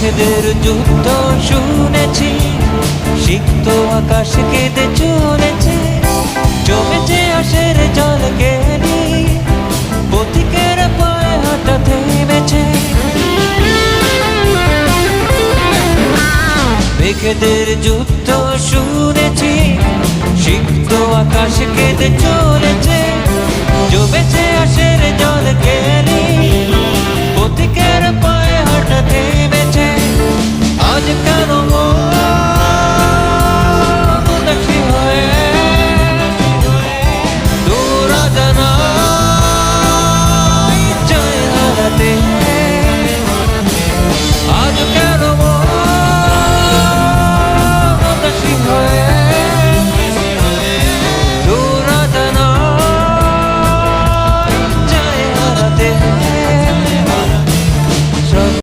মেঘেদের যুদ্ধ শুনেছি, সিক্ত আকাশ কেঁদে চলেছে, জমেছে আশের জল কেনি, পথিকের পায়ে হাঁটা থেমেছে। মেঘেদের যুদ্ধ শুনেছি, সিক্ত আকাশ কেঁদে চলেছে, জমেছে আশের জল কেনি,